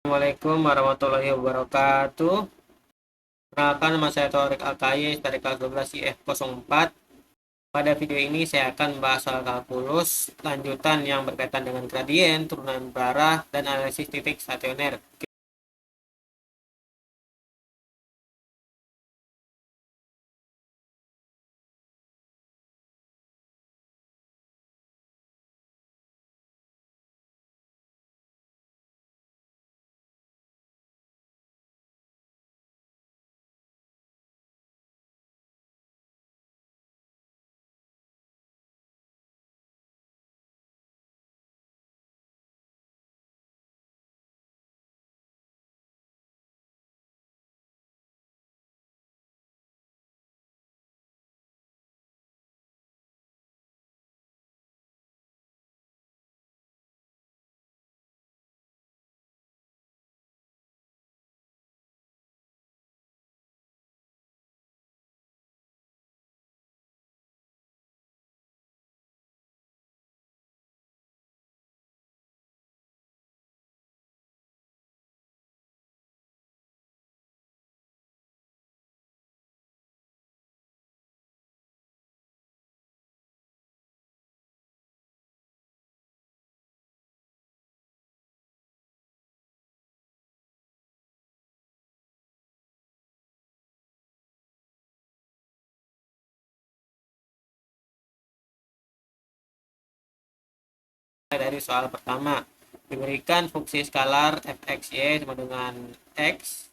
Assalamualaikum warahmatullahi wabarakatuh. Perkenalkan, nama saya Torik Alkayi dari kelas 12 IF04. Pada video ini saya akan membahas soal kalkulus lanjutan yang berkaitan dengan gradien, turunan berarah, dan analisis titik stasioner. Dari soal pertama, diberikan fungsi skalar fxy sama dengan x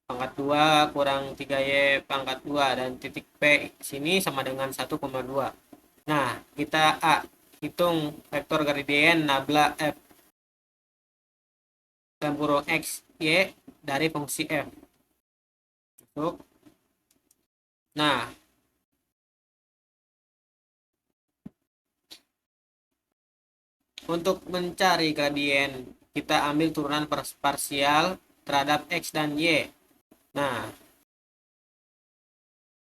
pangkat 2 kurang 3y pangkat 2 dan titik P sini sama dengan 1,2. Nah, kita hitung vektor gradien nabla f dalam kurung x y dari fungsi f. Nah, untuk mencari gradien kita ambil turunan parsial terhadap x dan y. Nah,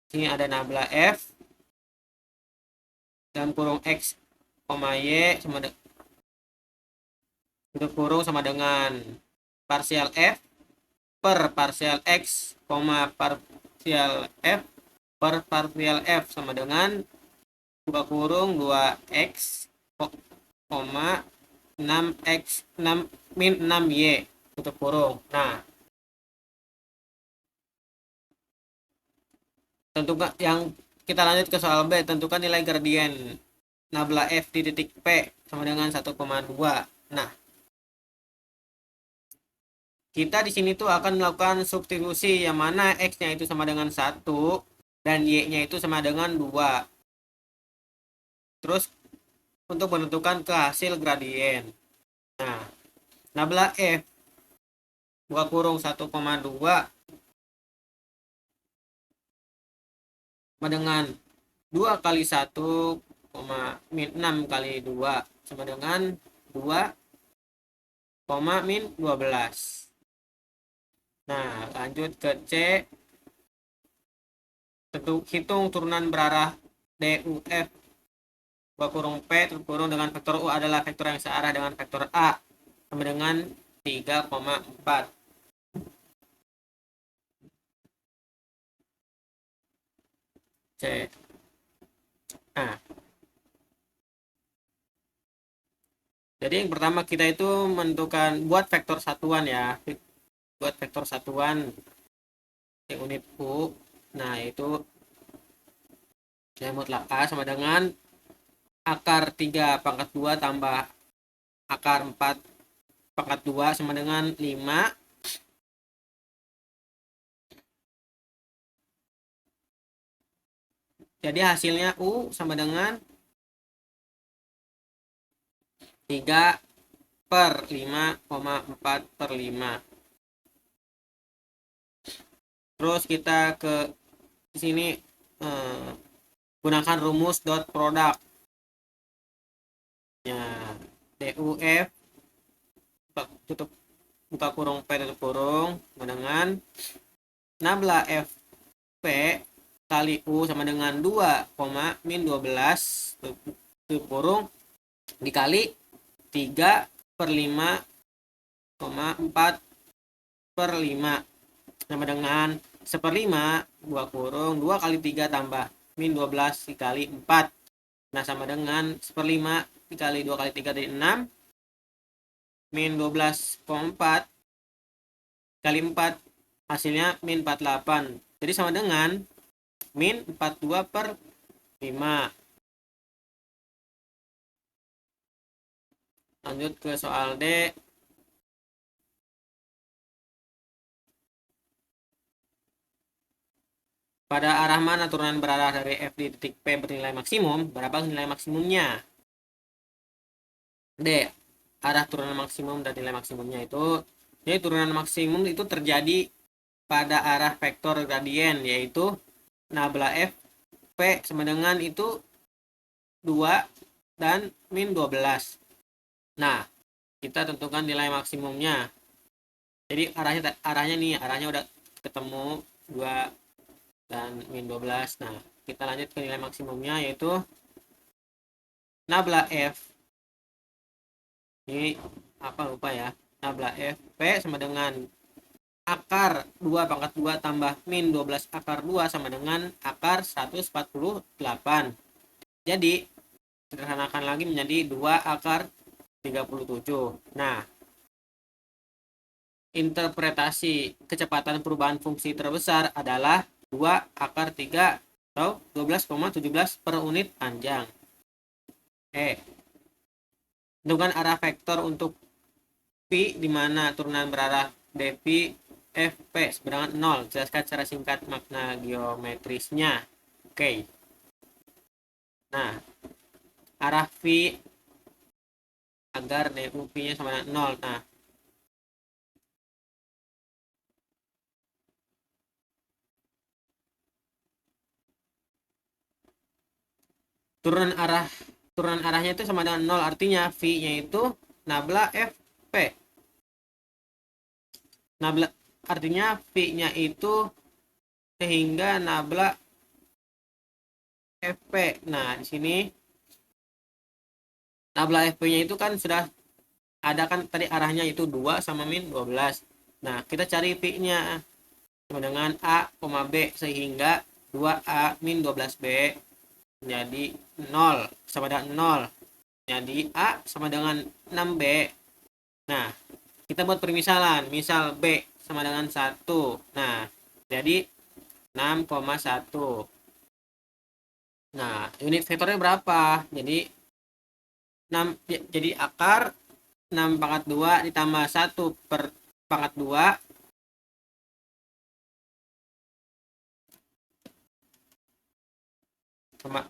sini ada nabla f dalam kurung x, y sama tutup kurung sama dengan parsial f per parsial x, parsial f per parsial f sama dengan buka kurung 2x, 6x 6 min 6y tutup kurung. Nah, tentukan yang kita lanjut ke soal B, tentukan nilai gradien nabla f di titik P sama dengan 1,2. Nah, kita di sini tuh akan melakukan substitusi yang mana x-nya itu sama dengan 1 dan y-nya itu sama dengan 2. Terus untuk menentukan ke hasil gradien. Nah, nabla f buka kurung 1,2 sama dengan 2 kali 1, min 6 kali 2 sama dengan 2, min 12. Nah, lanjut ke C. Hitung turunan berarah DUF buka kurung P tutup kurung dengan vektor U adalah vektor yang searah dengan vektor A sama dengan 3,4. C. Nah, jadi yang pertama kita itu menentukan buat vektor satuan ya. Buat vektor satuan yang unit U. Nah, itu nilai mutlak A sama dengan akar 3 pangkat 2 tambah akar 4 pangkat 2 sama dengan 5. Jadi hasilnya U sama dengan 3 per 5,4 per 5. Terus kita ke sini gunakan rumus dot product ya, DUF tutup buka kurung P tutup kurung dengan nabla FP kali U sama dengan 2, min 12 tutup kurung dikali 3 per 5 12,4/5 sama dengan 1/5 2 kurung 2 kali 3 tambah min 12 dikali 4. Nah, sama dengan 1/5 dikali 2 kali 3 dari 6 min 12,4 kali 4 hasilnya min 48. Jadi sama dengan min 42/5. Lanjut ke soal D. Pada arah mana turunan berarah dari F di titik P bernilai maksimum? Berapa nilai maksimumnya? D. Arah turunan maksimum dan nilai maksimumnya itu, jadi turunan maksimum itu terjadi pada arah vektor gradien, yaitu nabla F P sama dengan itu 2 dan min 12. Nah, kita tentukan nilai maksimumnya. Jadi arahnya udah ketemu 2 dan min 12. Nah, kita lanjut ke nilai maksimumnya, yaitu nabla F. Ini apa lupa ya. Nabla F P sama dengan akar 2 pangkat 2 tambah min 12 akar 2 sama dengan akar 148. Jadi, sederhanakan lagi menjadi 2 akar 37. Nah, interpretasi kecepatan perubahan fungsi terbesar adalah 2 akar 3 atau 12,17 per unit panjang. Tentukan arah vektor untuk P di mana turunan berarah dV FP sama dengan 0. Jelaskan secara singkat makna geometrisnya. Oke. Nah, arah V agar dV-nya sama dengan 0. Nah, turunan arahnya itu sama dengan 0, artinya V-nya itu nabla FP. Nabla artinya V-nya itu sehingga nabla FP. Nah, di sini nabla FP-nya itu kan sudah ada kan tadi arahnya itu 2 sama min 12. Nah, kita cari V-nya sama dengan A, B sehingga 2A min 12B jadi 0 sama dengan 0. Jadi A sama dengan 6B. Nah, kita buat permisalan. Misal B sama dengan 1. Nah, jadi 6,1. Nah, unit vektornya berapa? Jadi 6, jadi akar 6 pangkat 2 ditambah 1 per pangkat 2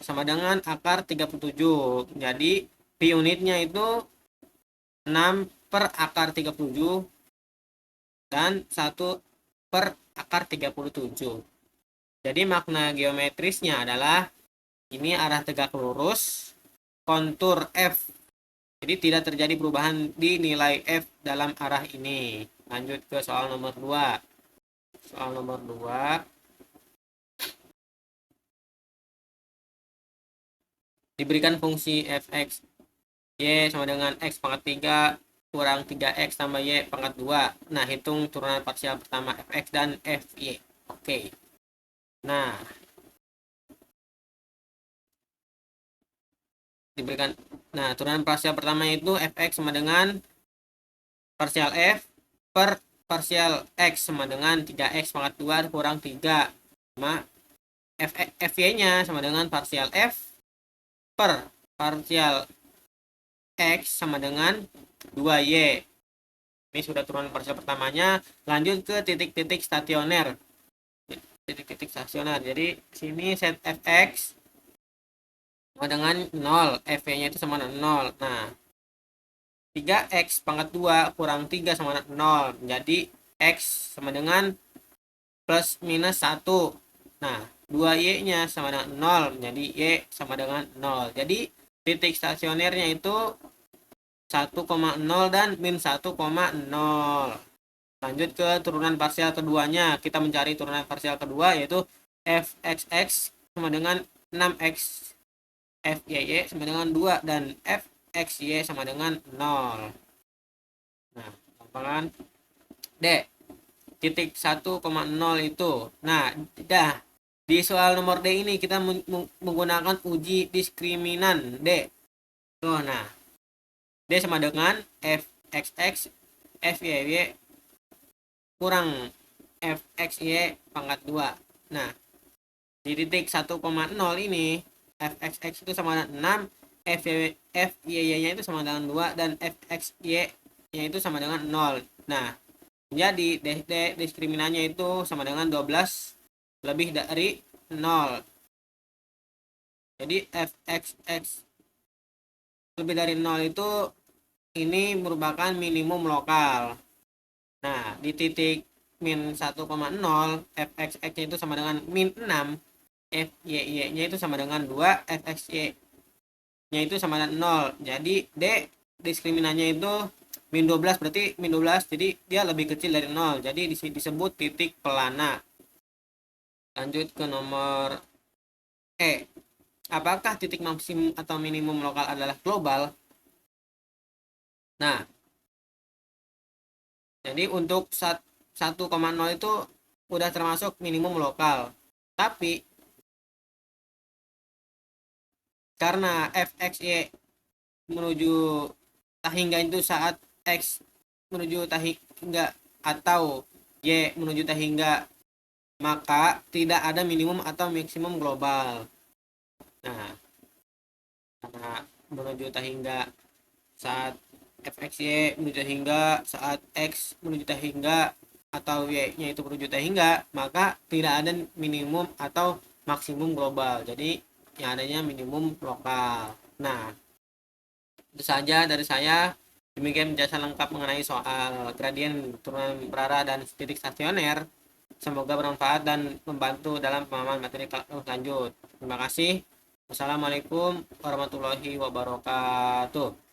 sama dengan akar 37. Jadi P unitnya itu 6 per akar 37 dan 1 per akar 37. Jadi makna geometrisnya adalah ini arah tegak lurus, kontur F. Jadi tidak terjadi perubahan di nilai F dalam arah ini. Lanjut ke soal nomor 2. Soal nomor 2. Diberikan fungsi fx y sama dengan x pangkat 3 kurang 3x tambah y pangkat 2. Nah, hitung turunan parsial pertama fx dan fy. Oke. Nah, diberikan turunan parsial pertama itu fx sama dengan parsial f per parsial x sama dengan 3x pangkat 2 kurang 3 sama fy-nya sama dengan parsial f per parsial x sama dengan 2y. Ini sudah turunan parsial pertamanya. Lanjut ke titik-titik stasioner. Titik-titik stasioner. Jadi sini set fx sama dengan 0, fy-nya itu sama dengan 0. Nah, 3x pangkat 2 kurang 3 sama dengan 0. Jadi x sama dengan plus minus 1. Nah, 2y-nya sama dengan 0. Jadi y sama dengan 0. Jadi titik stasionernya itu 1,0 dan min 1,0. Lanjut ke turunan parsial keduanya. Kita mencari turunan parsial kedua yaitu fxx sama dengan 6x, fyy sama dengan 2 dan fxy sama dengan 0. Nah, lapangan D. Titik 1,0 itu. Nah, dah di soal nomor D ini kita menggunakan uji diskriminan D. Tuh, nah, D sama dengan fxx fyy kurang fxy pangkat 2. Nah, di titik 1,0 ini fxx itu sama dengan 6, fyy-nya itu sama dengan 2, dan fxy-nya itu sama dengan 0. Nah, jadi diskriminannya itu sama dengan 12 lebih dari 0. Jadi fxx lebih dari 0 itu ini merupakan minimum lokal. Nah, di titik min 1,0 fxx-nya itu sama dengan min 6, fyy-nya itu sama dengan 2, fxy-nya itu sama dengan 0. Jadi D diskriminannya itu min 12, berarti min 12, jadi dia lebih kecil dari 0. Jadi disebut titik pelana. Lanjut ke nomor E. Apakah titik maksimum atau minimum lokal adalah global? Nah, jadi untuk 1,0 itu udah termasuk minimum lokal. Tapi karena fxy menuju tahingga itu saat x menuju tahingga atau y menuju tahingga, maka tidak ada minimum atau maksimum global. Nah, karena menuju tahingga saat fxy menuju tahingga saat x menuju tahingga atau y-nya itu menuju tahingga, maka tidak ada minimum atau maksimum global. Jadi yang adanya minimum lokal. Nah, itu saja dari saya. Demikian penjelasan lengkap mengenai soal gradien turunan berarah dan titik stasioner. Semoga bermanfaat dan membantu dalam pemahaman materi lanjut. Terima kasih. Wassalamualaikum warahmatullahi wabarakatuh.